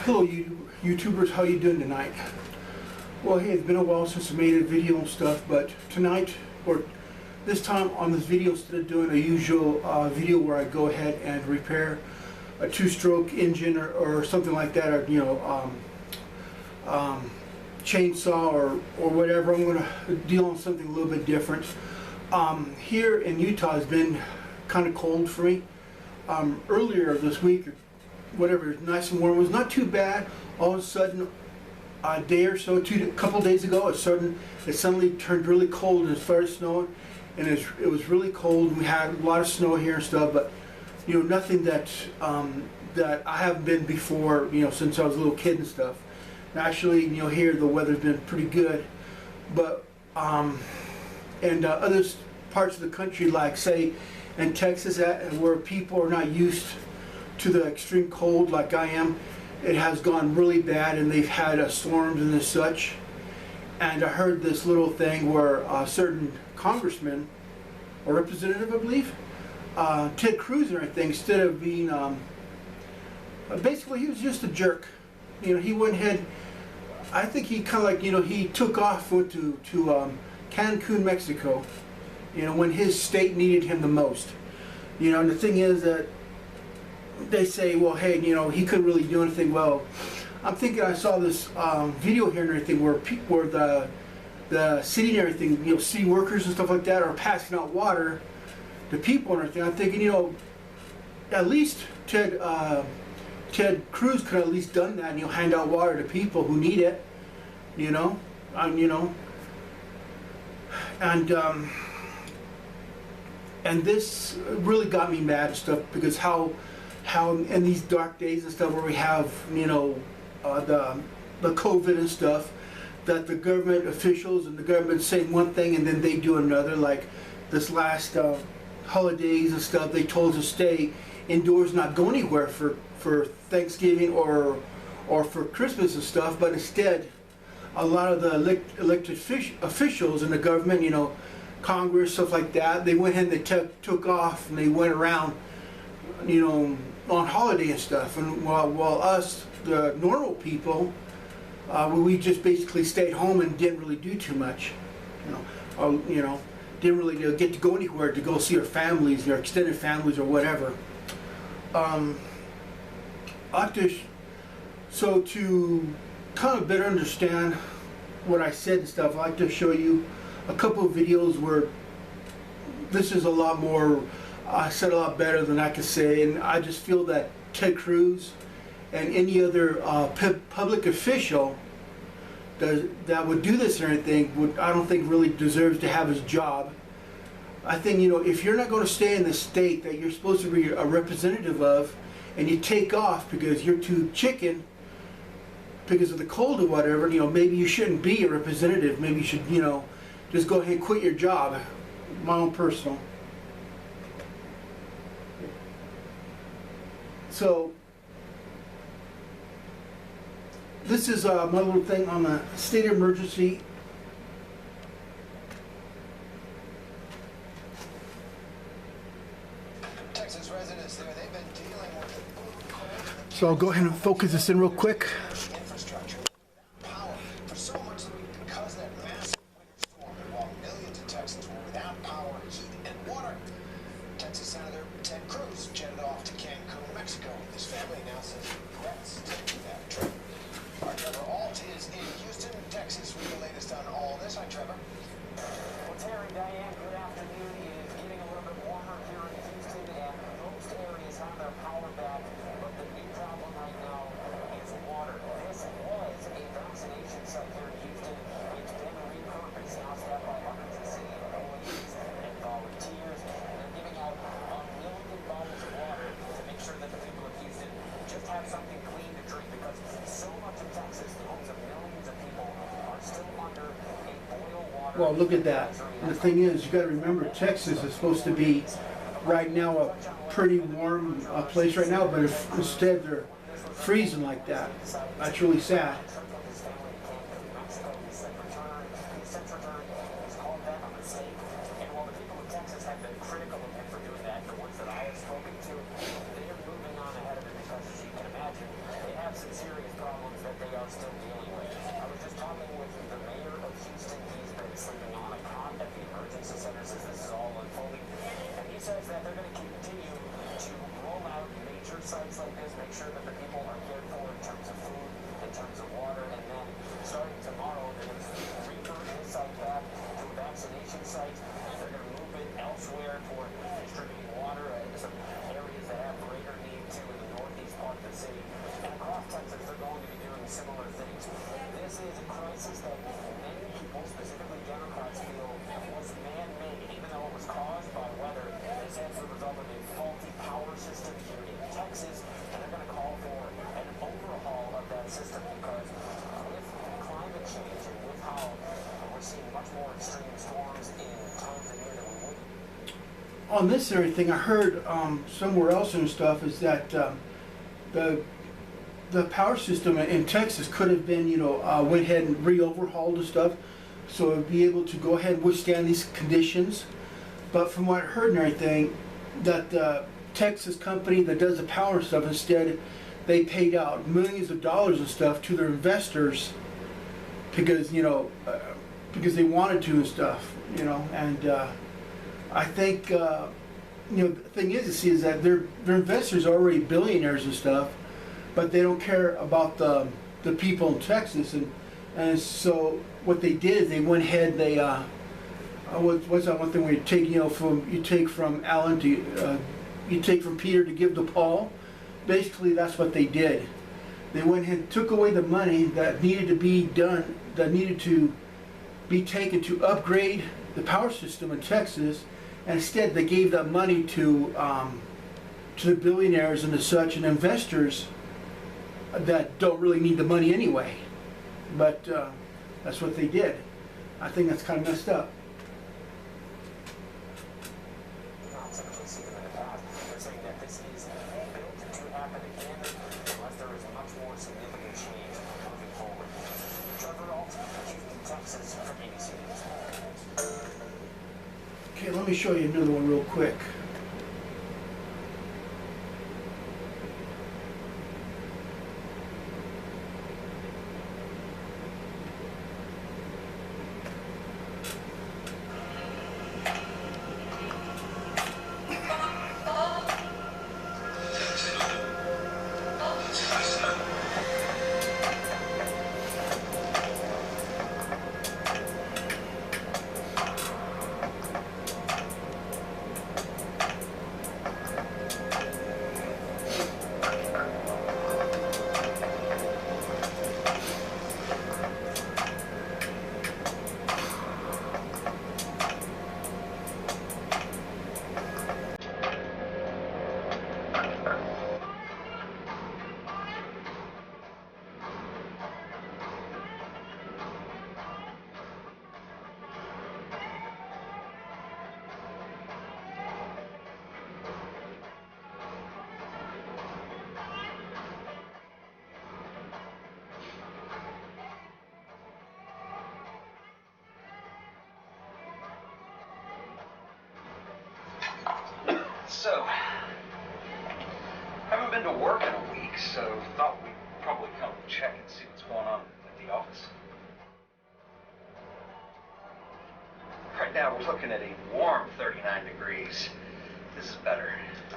Hello YouTubers, how you doing tonight? Well, hey, it's been a while since I made a video and stuff, but tonight, or this time on this video, instead of doing a usual video where I go ahead and repair a two-stroke engine or something like that, or chainsaw or whatever, I'm going to deal on something a little bit different. Here in Utah, it's been kind of cold for me. Earlier this week, or whatever, it's nice and warm. It was not too bad. All of a sudden, a day or so, a couple days ago, it suddenly turned really cold and it started snowing, and it was really cold. We had a lot of snow here and stuff, but nothing that that I haven't been before, since I was a little kid and stuff. And actually, here the weather's been pretty good, but and other parts of the country, like say in Texas, where people are not used to the extreme cold like I am, it has gone really bad, and they've had storms and such. And I heard this little thing where a certain congressman or representative, I believe, Ted Cruz or anything, instead of being basically, he was just a jerk. He went ahead, I think he kind of like, he took off, went to Cancun, Mexico, when his state needed him the most. And the thing is that they say, well, hey, he couldn't really do anything. Well, I'm thinking, I saw this video here and everything where the city and everything, city workers and stuff like that are passing out water to people and everything. I'm thinking, at least Ted Cruz could have at least done that, and hand out water to people who need it, and this really got me mad and stuff, because how in these dark days and stuff where we have the COVID and stuff, that the government officials and the government saying one thing and then they do another. Like this last holidays and stuff, they told us to stay indoors, not go anywhere for Thanksgiving or for Christmas and stuff, but instead a lot of the elected officials in the government, Congress, stuff like that, they went ahead and they took off and they went around on holiday and stuff, and while us, the normal people, we just basically stayed home and didn't really do too much, didn't really get to go anywhere to go see our families, our extended families or whatever. So to kind of better understand what I said and stuff, I like to show you a couple of videos where this is a lot more, I said a lot better than I could say, and I just feel that Ted Cruz and any other public official that would do this or anything I don't think really deserves to have his job. I think, if you're not going to stay in the state that you're supposed to be a representative of, and you take off because you're too chicken because of the cold or whatever, maybe you shouldn't be a representative. Maybe you should, just go ahead and quit your job. My own personal. So this is my little thing on the state of emergency. Texas residents there, they've been dealing with So I'll go ahead and focus this in real quick. infrastructure power for so much of the week because of that massive winter storm involved millions of Texans were without power, heat, and water. Texas Senator Ted Cruz jetted off to Cancun, Mexico. His family now says he regrets taking that trip. Our Trevor Alt is in Houston, Texas, with the latest on all this. Hi, Trevor. Well, Terry, Diane, good afternoon. It is getting a little bit warmer here in Houston, and most areas have their power back, but the big problem right now is water. This was a vaccination site here in Houston. It's been repurposed, now staffed by hundreds of city employees and volunteers. They're giving out unlimited bottles of water to make sure that the people of Houston just have something clean to drink, because so much of Texas, the homes of millions of people, are still under a boil water. Well, look at that. And the thing is, you got to remember, Texas is supposed to be right now a pretty warm place right now, but if instead they're freezing like that, that's really sad. They are moving on ahead of it because, as you can imagine, they have some serious problems. are still dealing with. I was just talking with the mayor of Houston. He's been sleeping on a cot at the emergency center since this is all unfolding. And he says that they're going to continue to roll out major sites like this, make sure that the people are cared for in terms of food, in terms of water, and then starting tomorrow, they're going to revert this site back to a vaccination site. They're going to move it elsewhere for distributing water in some areas that have greater need to in the northeast part of the city. And across Texas, they're going to be doing similar things. This is a crisis that many people, specifically Democrats, feel was man-made, even though it was caused by weather. This has the result of a faulty power system here in Texas, and they're going to call for an overhaul of that system because with climate change and with how we're seeing much more extreme storms in times of year than we would. On this very thing, I heard somewhere else and stuff is that the power system in Texas could have been, went ahead and re-overhauled and stuff, so it would be able to go ahead and withstand these conditions. But from what I heard and everything, that the Texas company that does the power stuff, instead, they paid out millions of dollars and stuff to their investors because, because they wanted to and stuff, and I think, the thing is to see is that their investors are already billionaires and stuff, but they don't care about the people in Texas, and so what they did is they went ahead, they what's that one thing where you take from Alan to you take from Peter to give to Paul. Basically, that's what they did. They went ahead and took away the money that needed to be done, that needed to be taken to upgrade the power system in Texas, and instead they gave that money to the billionaires and the such and investors that don't really need the money anyway. But that's what they did. I think that's kind of messed up. Not typically seen them in the past. They're saying that this is built to happen again unless there is much more significant change moving forward. Trevor Alt, Houston, Texas, for ABC News. Okay, let me show you another one real quick. So, haven't been to work in a week, so thought we'd probably come check and see what's going on at the office. Right now we're looking at a warm 39 degrees. This is better.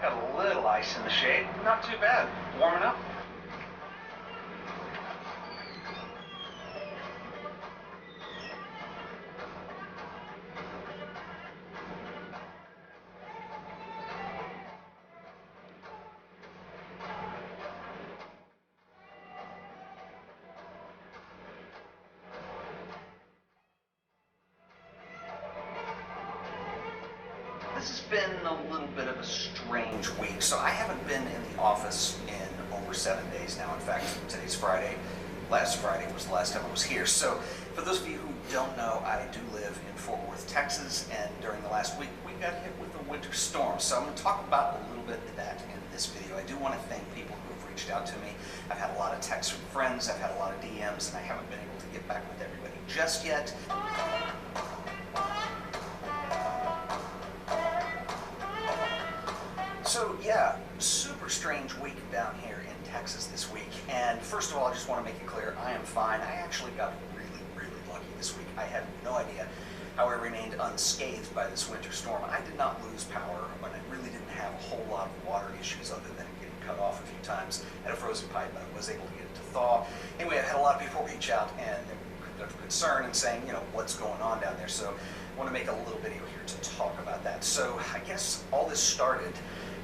Got a little ice in the shade. Not too bad. Warming up. This has been a little bit of a strange week. So I haven't been in the office in over 7 days now. In fact, today's Friday. Last Friday was the last time I was here. So for those of you who don't know, I do live in Fort Worth, Texas, and during the last week, we got hit with a winter storm. So I'm going to talk about a little bit of that in this video. I do want to thank people who have reached out to me. I've had a lot of texts from friends, I've had a lot of DMs, and I haven't been able to get back with everybody just yet. So yeah, super strange week down here in Texas this week. And first of all, I just want to make it clear, I am fine. I actually got really lucky this week. I had no idea how I remained unscathed by this winter storm. I did not lose power, but I really didn't have a whole lot of water issues other than getting cut off a few times at a frozen pipe, but I was able to get it to thaw. Anyway, I had a lot of people reach out and of concern and saying, what's going on down there. So I want to make a little video here to talk about that. So I guess all this started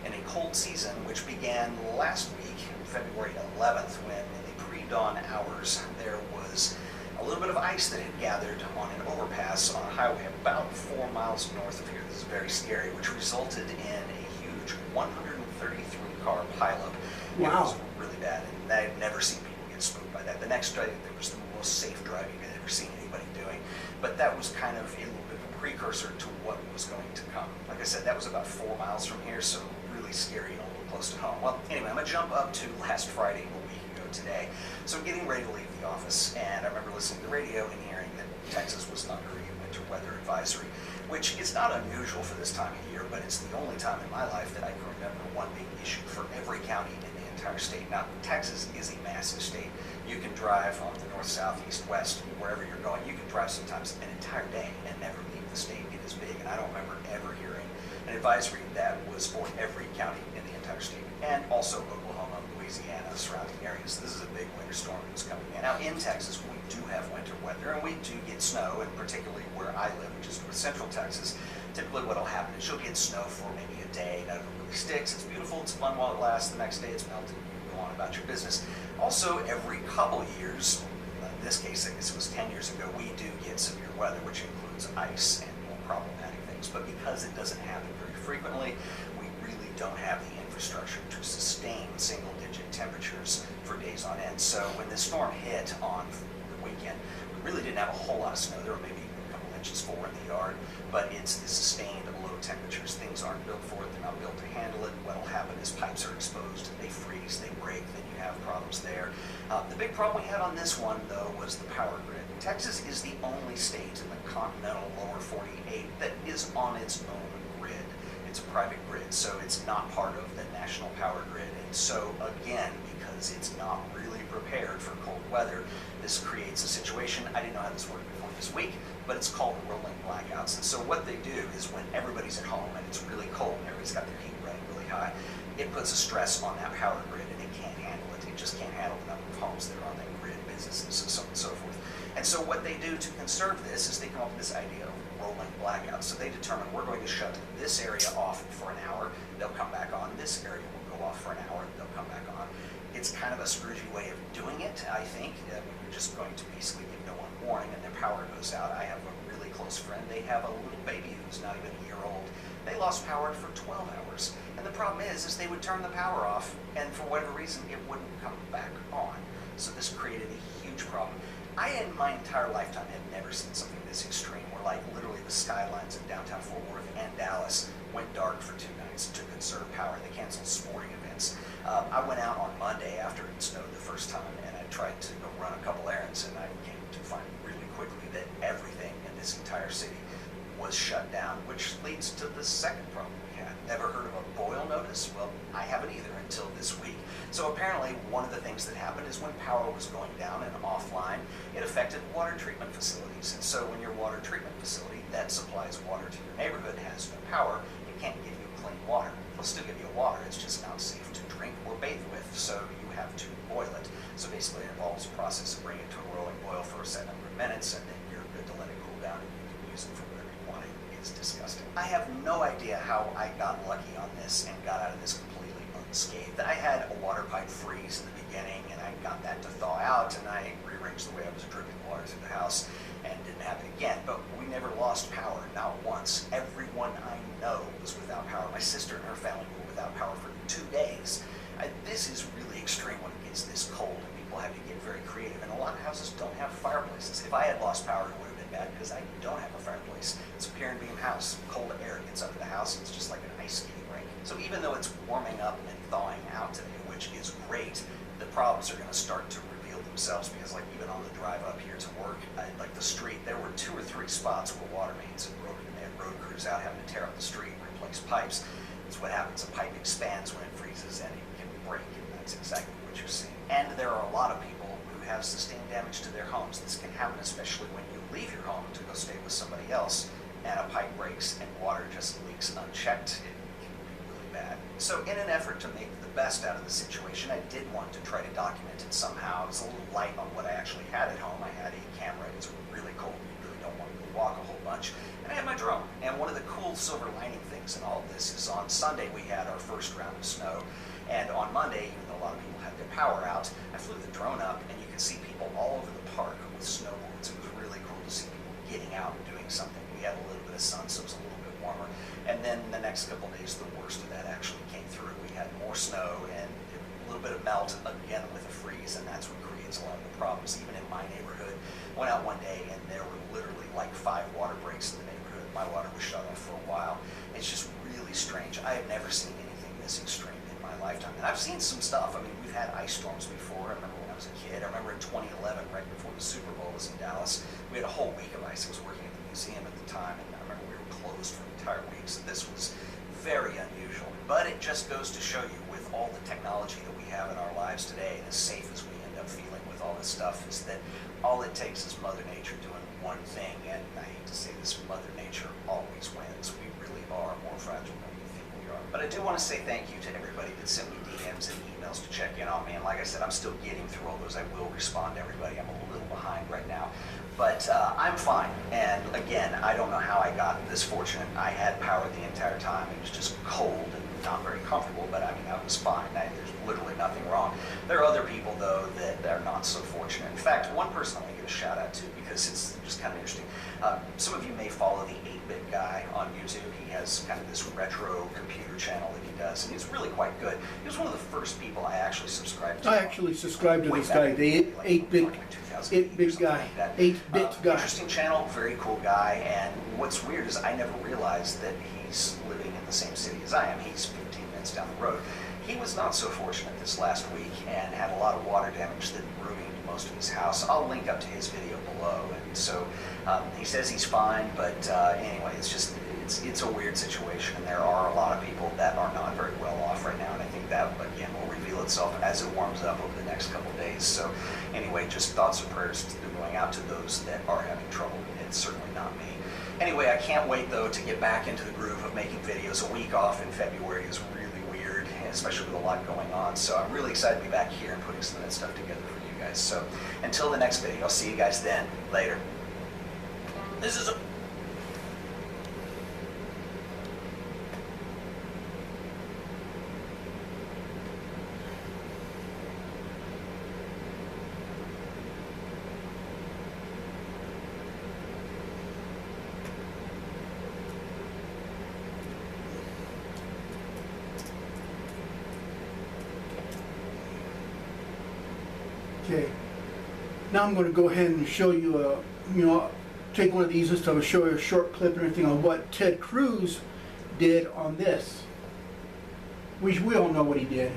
in a cold season, which began last week, February 11th, when in the pre-dawn hours there was a little bit of ice that had gathered on an overpass on a highway about 4 miles north of here. This is very scary, which resulted in a huge 133-car pileup. Wow. It was really bad, and I had never seen people get spooked by that. The next day, there was the most safe driving I'd ever seen anybody doing, but that was kind of a little bit of a precursor to what was going to come. Like I said, that was about 4 miles from here, so really scary and a little close to home. Well, anyway, I'm going to jump up to last Friday, a week ago today. So I'm getting ready to leave the office, and I remember listening to the radio and hearing that Texas was under a winter weather advisory, which is not unusual for this time of year, but it's the only time in my life that I can remember one being issued for every county in the entire state. Now, Texas is a massive state. You can drive on the north, south, east, west, wherever you're going. You can drive sometimes an entire day and never leave the state. It is big, and I don't remember ever hearing an advisory that was for every county in the entire state, and also Oklahoma, Louisiana, surrounding areas. This is a big winter storm that was coming in. Now, in Texas, we do have winter weather, and we do get snow, and particularly where I live, which is north central Texas, typically what will happen is you'll get snow for maybe a day. None of it really sticks. It's beautiful. It's fun while it lasts. The next day, it's melted. You go on about your business. Also, every couple years, in this case, I guess it was 10 years ago, we do get severe weather, which includes ice and more problematic things. But because it doesn't happen very frequently, we really don't have the infrastructure to sustain single-digit temperatures for days on end. So when this storm hit on the weekend, we really didn't have a whole lot of snow. There were maybe a couple inches full in the yard, but it's the sustained low temperatures. Things aren't built for it. They're not built to handle it. What will happen is pipes are exposed, they freeze, they break, then you have problems there. The big problem we had on this one, though, was the power grid. Texas is the only state in the continental lower 48 that is on its own grid. It's a private grid, so it's not part of the national power grid. And so, again, because it's not really prepared for cold weather, this creates a situation. I didn't know how this worked before this week, but it's called rolling blackouts. And so what they do is when everybody's at home and it's really cold and everybody's got their heat running really high, it puts a stress on that power grid, and it can't handle it. It just can't handle the number of homes that are on that grid, businesses, so on and so forth. And so what they do to conserve this is they come up with this idea of rolling blackouts. So they determine we're going to shut this area off for an hour, they'll come back on. This area will go off for an hour, they'll come back on. It's kind of a scroogey way of doing it, I think. You're just going to basically give no one warning and their power goes out. I have a really close friend. They have a little baby who's not even a year old. They lost power for 12 hours. And the problem is they would turn the power off, and for whatever reason, it wouldn't come back on. So this created a huge problem. I, in my entire lifetime, had never seen something this extreme, where like literally the skylines of downtown Fort Worth and Dallas went dark for 2 nights to conserve power. They canceled sporting events. I went out on Monday after it snowed the first time, and I tried to go run a couple errands, and I came to find really quickly that everything in this entire city was shut down, which leads to the second problem we had. Never heard of a boil notice? Well, I haven't either until this week. So apparently one of the things that happened is when power was going down and offline, it affected water treatment facilities. And so when your water treatment facility that supplies water to your neighborhood has no power, it can't give you clean water. It'll still give you water, it's just not safe to drink or bathe with, so you have to boil it. So basically it involves a process of bringing it to a rolling boil for a set number of minutes, and then you're good to let it cool down and you can use it for whatever you want. It's disgusting. I have no idea how I got lucky on this and got out of this completely unscathed. I had a water pipe freeze in the beginning, and I got that to thaw out, and I rearranged the way I was dripping water through the house, and it didn't happen again. But we never lost power, not once. Everyone I know was without power. My sister and her family were without power for 2 days. This is really extreme when it gets this cold, and people have to get very creative. And a lot of houses don't have fireplaces. If I had lost power, it would have been bad because I don't have a fireplace. It's a pier and beam house. Cold air gets up to the house, and it's just like an ice skating rink. So even though it's warming up and thawing out today, which is great, the problems are going to start to reveal themselves, because like even on the drive up here to work, like the street, there were 2 or 3 spots where water mains had broken. They had road crews out having to tear up the street and replace pipes. That's what happens. A pipe expands when it freezes, and it can break, and that's exactly what you're seeing. And there are a lot of people who have sustained damage to their homes. This can happen especially when you leave your home to go stay with somebody else, and a pipe breaks and water just leaks unchecked. It can be really bad. So in an effort to make the best out of the situation, I did want to try to document it somehow. It was a little light on what I actually had at home. I had a camera. It's really cold. You really don't want to walk a whole bunch. And I had my drone. And one of the cool silver lining things in all of this is on Sunday we had our first round of snow. And on Monday, even though a lot of people had their power out, I flew the drone up and you could see people all over the park with snowboards. It was really cool to see people getting out and doing something. We had a little bit of sun, so it was a little bit warmer. And then the next couple of days, the worst of that actually came through. We had more snow and a little bit of melt again with a freeze, and that's what creates a lot of the problems. Even in my neighborhood, went out one day and there were literally like 5 water breaks in the neighborhood. My water was shut off for a while. It's just really strange. I have never seen anything this extreme in my lifetime. And I've seen some stuff. I mean, we've had ice storms before. I remember when I was a kid. I remember in 2011, right before the Super Bowl was in Dallas, we had a whole week of ice. I was working at the museum at the time, and I remember we were closed for an entire week. So this was very unusual. But it just goes to show you, with all the technology that we have in our lives today, and as safe as we end up feeling with all this stuff, is that all it takes is Mother Nature doing one thing. And I hate to say this, Mother Nature always wins. We really are more fragile than we think we are. But I do want to say thank you to everybody that sent me DMs and emails to check in on me. And like I said, I'm still getting through all those. I will respond to everybody. I'm a little behind right now. But I'm fine. And again, I don't know how I got this fortunate. I had power the entire time. It was just cold and not very comfortable, but I mean, I was fine. There's literally nothing wrong. There are other people, though, that are not so fortunate. In fact, one person I want to give a shout out to, because it's just kind of interesting. Some of you may follow the 8-Bit Guy on YouTube. He has kind of this retro computer channel that he does, and he's really quite good. He was one of the first people I actually subscribed to. I actually subscribed to this guy, the 8-Bit Guy. 8-Bit Guy. Interesting channel, very cool guy, and what's weird is I never realized that he's living in the same city as I am. He's 15 minutes down the road. He was not so fortunate this last week and had a lot of water damage that ruined most of his house. I'll link up to his video below. And so he says he's fine, but anyway, it's a weird situation, and there are a lot of people that are not very well off right now, and I think that, again, will reveal itself as it warms up over the next couple of days. So anyway, just thoughts and prayers going out to those that are having trouble. It's certainly not me. Anyway, I can't wait, though, to get back into the groove of making videos. A week off in February is really weird, especially with a lot going on. So I'm really excited to be back here and putting some of that stuff together for you guys. So until the next video, I'll see you guys then. Later. This is a... Okay. Now I'm going to go ahead and show you take one of these and stuff, show you a short clip and everything on what Ted Cruz did on this. We all know what he did.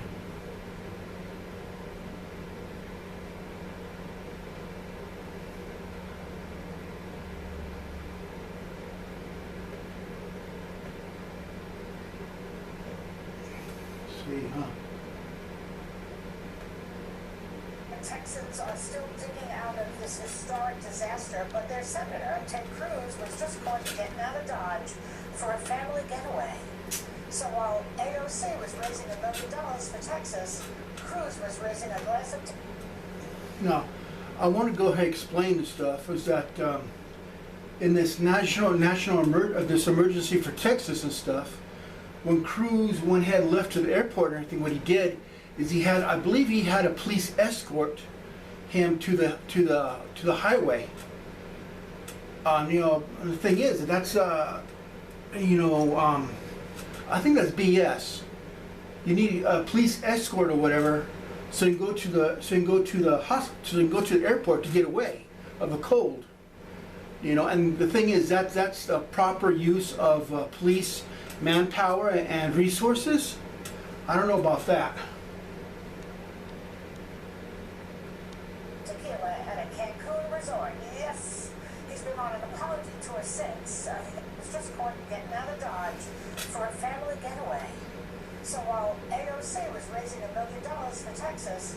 Let's see, huh? Texans are still digging out of this historic disaster, but their senator, Ted Cruz, was just caught getting out of Dodge for a family getaway. So while AOC was raising $1 million for Texas, Cruz was raising a glass of tea. Now, I want to go ahead and explain the stuff. Is that in this this emergency for Texas and stuff, when Cruz went ahead and left to the airport and everything, what he did is I believe he had a police escort him to the highway. The thing is that's I think that's BS. You need a police escort or whatever, so you can go to the hospital, so you can go to the airport to get away of the cold. And the thing is that's the proper use of police manpower and resources. I don't know about that. Tequila at a Cancun resort. Yes, he's been on an apology tour since. He was just caught getting out of Dodge for a family getaway. So while AOC was raising $1 million for Texas,